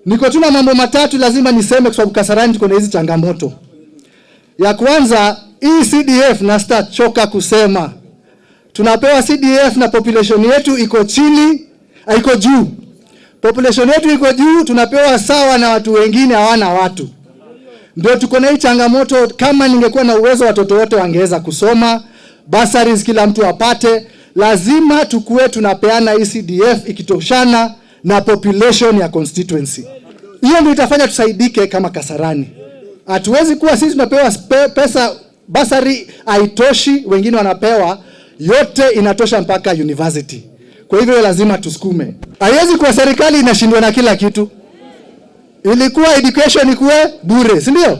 Niko tuna mambo matatu lazima niseme kwa sababu Kasarani tuko na hizi changamoto. Ya kwanza, hii CDF na start choka kusema. Tunapewa CDF na population yetu iko chini, haiko juu. Population yetu iko juu, tunapewa sawa na watu wengine hawana watu. Ndio tuko na hii changamoto. Kama ningekuwa na uwezo watoto wote wangeweza kusoma, bursaries kila mtu apate, lazima tukue tunapeana hii CDF ikitoshana na population ya constituency. Hiyo ndio itafanya tusaidike kama Kasarani. Hatuwezi kuwa sisi tunapewa pesa bursary haitoshi, wengine wanapewa yote inatosha mpaka university. Kwa hivyo lazima tusukume. Haiwezi kuwa serikali inashindwa na kila kitu. Ilikuwa education ikuwe bure, si ndio?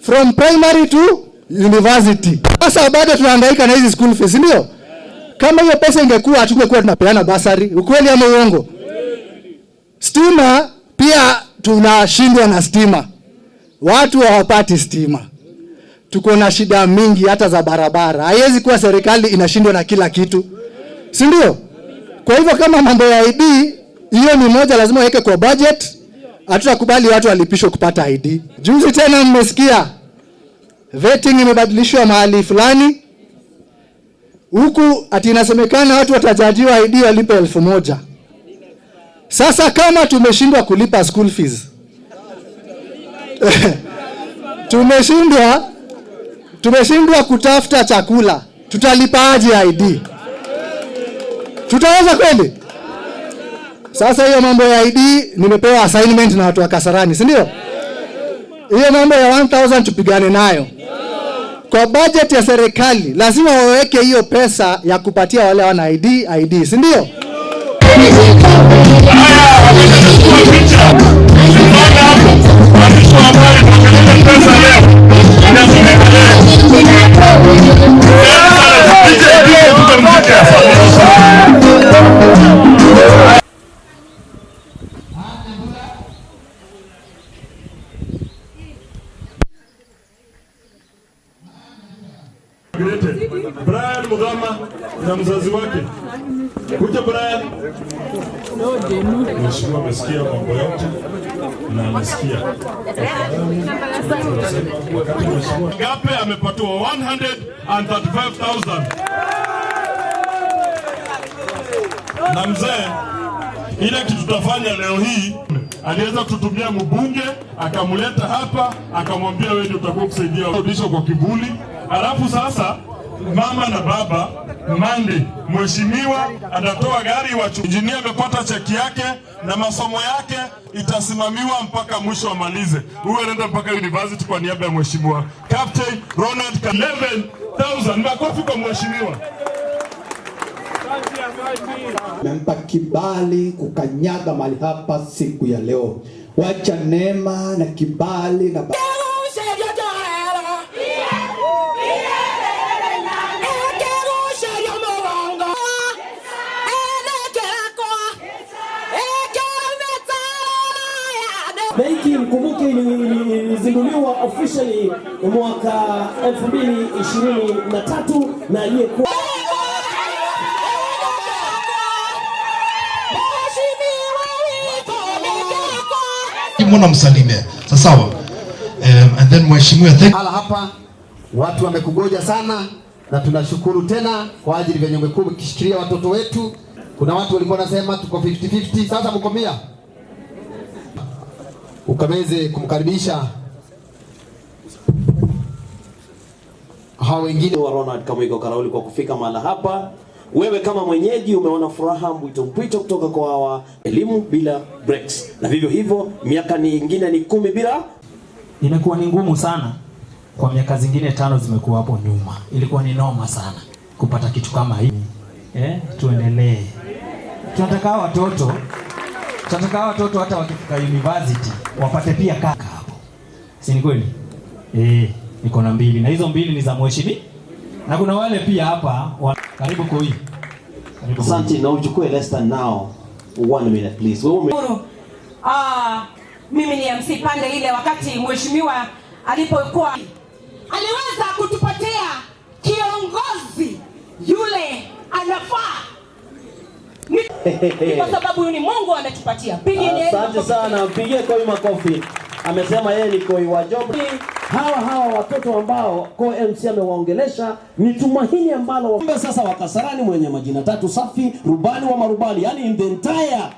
From primary to university. Sasa bado tunahangaika na hizi school fees, si ndio? Kama hiyo pesa ingekuwa hatungekuwa tunapeana bursary. Ukweli ama uongo? Stima pia tunashindwa na stima. Watu hawapati stima. Tuko na shida mingi hata za barabara. Haiwezi kuwa serikali inashindwa na kila kitu. Si ndio? Kwa hivyo kama mambo ya ID, hiyo ni moja lazima weke kwa budget. Hatutakubali watu walipishwe kupata ID. Juzi tena mmesikia vetting imebadilishwa mahali fulani. Huku ati inasemekana watu watajajiwa ID walipe 1,000. Sasa kama tumeshindwa kulipa school fees. Tumeshindwa kutafuta chakula. Tutalipa aje ID? Tutaweza kweli? Sasa hiyo mambo ya ID nimepewa assignment na watu wa Kasarani, si ndio? Hiyo mambo ya 1,000 tupigane nayo. Kwa budget ya serikali lazima waweke hiyo pesa ya kupatia wale wana ID, si ndio? Brian Mugama na mzazi wake. Kuja Brian. Mheshimiwa amesikia mambo yote na anasikia. Ngape amepatiwa 135,000. Na mzee, ile kitu tutafanya leo hii, aliweza kututumia mbunge, akamuleta hapa, akamwambia wewe ndio utakuwa kusaidia kurudisha kwa kivuli. Alafu sasa mama na baba Monday mheshimiwa atatoa gari wa engineer amepata cheki yake na masomo yake itasimamiwa mpaka mwisho amalize. Huyu anaenda mpaka university kwa niaba ya mheshimiwa Captain Ronald. 11,000 makofi kwa mheshimiwa. Mempa kibali kukanyaga mahali hapa siku ya leo. Wacha neema na kibali na Benki mkumbuke ilizinduliwa officially mwaka 2023 na aliyekuwa Mbona msalimie. Sawa. And then mheshimiwa hapa watu wamekugoja sana na tunashukuru tena kwa ajili venye umekuwa ukishikilia watoto wetu. Kuna watu walikuwa nasema tuko 50-50, sasa mko 100. Ukameze kumkaribisha hao wengine wa Ronald kama iko Karauri kwa kufika mahali hapa. Wewe kama mwenyeji umeona furaha mpwito kutoka kwa hawa elimu bila breaks. Na vivyo hivyo miaka nyingine ni 10 bila. Imekuwa ni ngumu sana kwa miaka zingine 5 zimekuwa hapo nyuma. Ilikuwa ni noma sana kupata kitu kama hii. Tuendelee. Tunataka watoto hata wakifika university wapate pia kaka hapo. Si ni kweli? Niko na 2 na hizo 2 ni za mheshimiwa. Na kuna wale pia hapa karibu kwa hii. Asante na uchukue less than now 1 minute please. Mimi ni MC pande ile wakati mheshimiwa alipokuwa aliweza kutupatia kiongozi yule Kwa sababu huyu ni Mungu ametupatia. Pigeni. Asante sana, mpigie Koi makofi. Amesema yeye ni Koi wa job. Hawa watoto ambao MC amewaongelesha ni tumaini ambalo sasa wa Kasarani mwenye majina tatu safi, rubani wa marubani, yani in the entire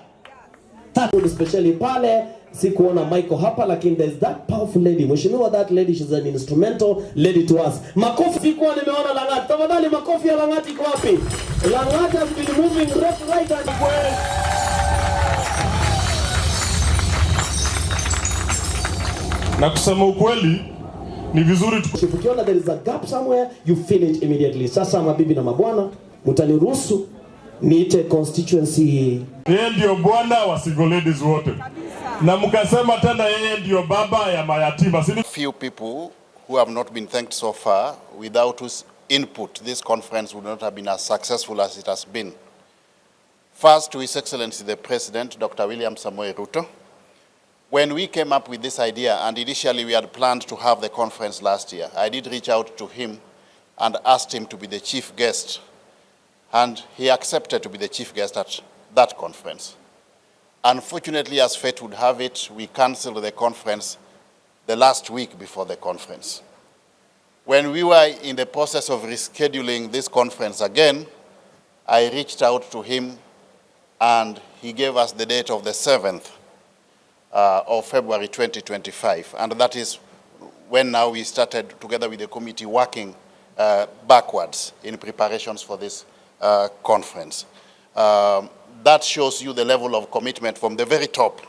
tatu, especially pale sikuona Michael hapa, lakini there's that powerful lady. Mheshimiwa, that lady, she's an instrumental lady to us. Makofi. Sikuwa nimeona Lang'at. Tafadhali makofi ya Lang'at iko wapi? Lang'at has been moving left, right and well. Na kusema ukweli ni vizuri ukiona there is a gap somewhere, you fill it immediately. Sasa mabibi na mabwana, mtaniruhusu niite constituency. Yeye ndio bwana wa single ladies wote. Na mkasema tena yeye ndio baba ya mayatima. Few people who have not been thanked so far, without whose input this conference would not have been as successful as it has been. First, to His Excellency the President, Dr. William Samoei Ruto. When we came up with this idea, and initially we had planned to have the conference last year, I did reach out to him and asked him to be the chief guest. And he accepted to be the chief guest at that conference. Unfortunately, as fate would have it, we cancelled the conference the last week before the conference. When we were in the process of rescheduling this conference again, I reached out to him and he gave us the date of the 7th of February 2025. And that is when now we started together with the committee working backwards in preparations for this conference. That shows you the level of commitment from the very top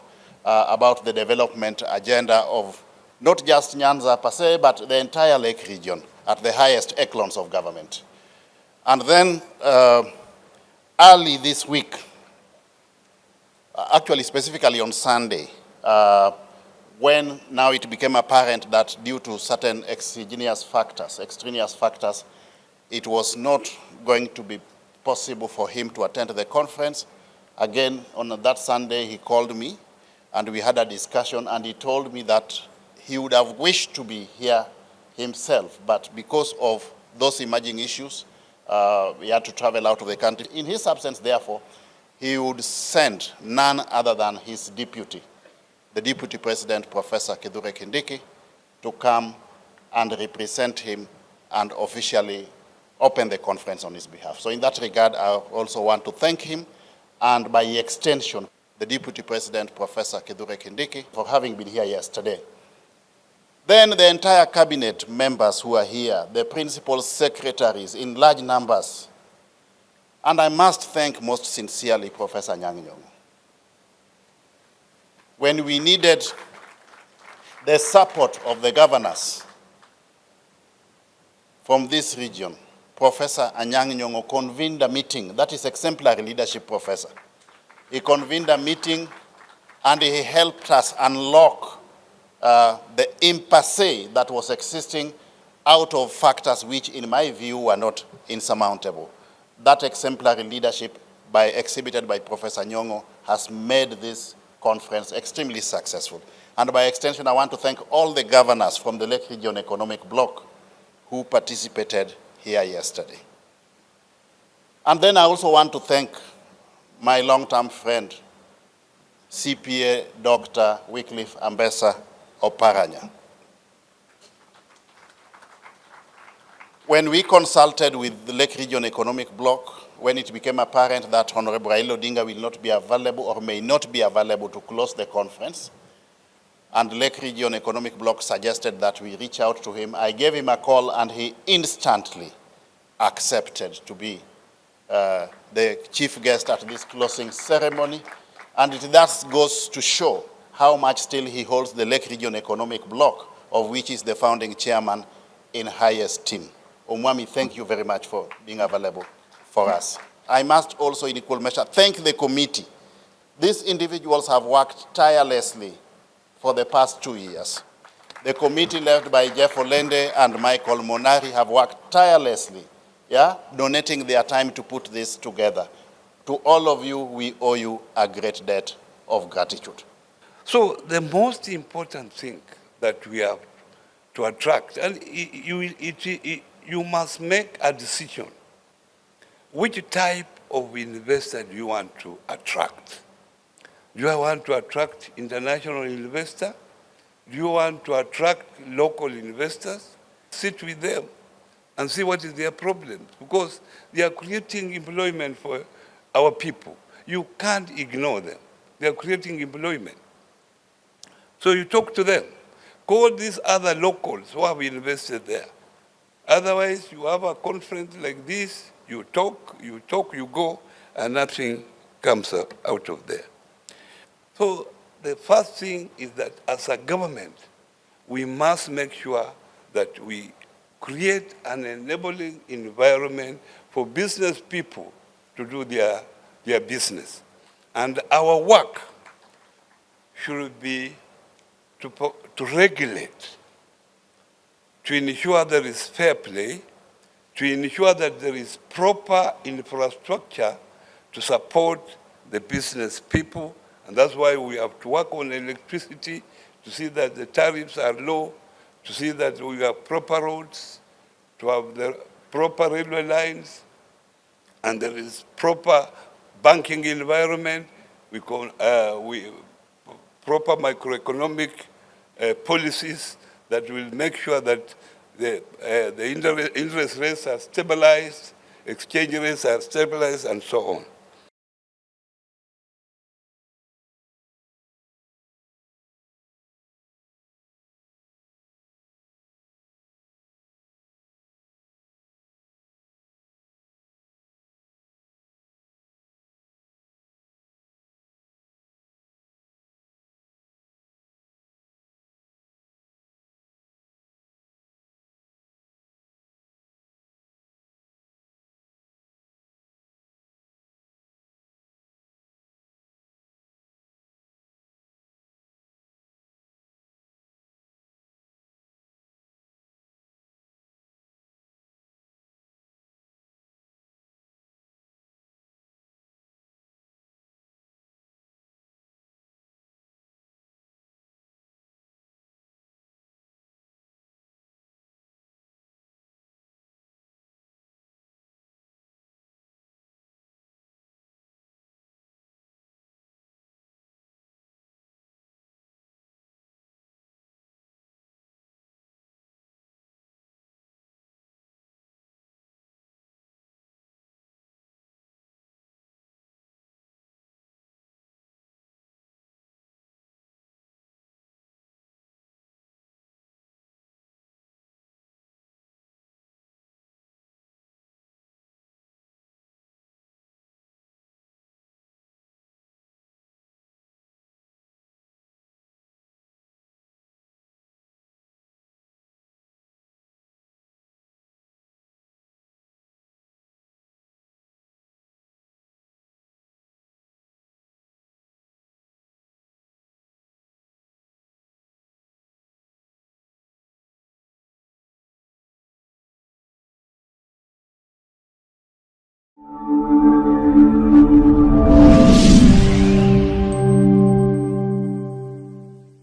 about the development agenda of not just Nyanza per se, but the entire Lake region at the highest echelons of government. And then early this week, actually specifically on Sunday, when now it became apparent that due to certain extraneous factors, it was not going to be possible for him to attend the conference. Again, on that Sunday, he called me and we had a discussion, and he told me that he would have wished to be here himself, but because of those emerging issues, he had to travel out of the country. In his absence, therefore, he would send none other than his deputy, the Deputy President, Professor Kithure Kindiki, to come and represent him and officially open the conference on his behalf. So in that regard, I also want to thank him, and by extension, the Deputy President, Professor Kithure Kindiki, for having been here yesterday. Then the entire cabinet members who are here, the principal secretaries in large numbers, and I must thank most sincerely Professor Anyang' Nyong'o. When we needed the support of the governors from this region, Professor Anyang' Nyong'o convened a meeting. That is exemplary leadership, Professor. He convened a meeting and he helped us unlock the impasse that was existing out of factors which, in my view, were not insurmountable. That exemplary leadership exhibited by Professor Nyong'o has made this conference extremely successful. And by extension, I want to thank all the governors from the Lake Region Economic Bloc who participated here yesterday. And then I also want to thank my long-term friend, CPA Dr. Wycliffe Ambassa Oparanya. When we consulted with the Lake Region Economic Bloc, when it became apparent that Honorable Raila Odinga will not be available or may not be available to close the conference, and Lake Region Economic Bloc suggested that we reach out to him, I gave him a call and he instantly accepted to be the chief guest at this closing ceremony. And it thus goes to show how much still he holds the Lake Region Economic Bloc, of which is the founding chairman, in high esteem. Omwami, thank you very much for being available for us. I must also, in equal measure, thank the committee. These individuals have worked tirelessly for the past 2 years. The committee led by Jeff Olende and Michael Monari have worked tirelessly, donating their time to put this together. To all of you, we owe you a great debt of gratitude. So the most important thing that we have to attract, and you must make a decision which type of investors do you want to attract? Do you want to attract international investors? Do you want to attract local investors? Sit with them and see what is their problem, because they are creating employment for our people. You can't ignore them. They are creating employment. So you talk to them. Call these other locals who have invested there. Otherwise, you have a conference like this, you talk, you go, and nothing comes out of there. So the first thing is that as a government, we must make sure that we create an enabling environment for business people to do their business. And our work should be to regulate, to ensure there is fair play, to ensure that there is proper infrastructure to support the business people. And that's why we have to work on electricity, to see that the tariffs are low, to see that we have proper roads, to have the proper railway lines, and there is proper banking environment, proper microeconomic policies that will make sure that the interest rates are stabilized, exchange rates are stabilized, and so on.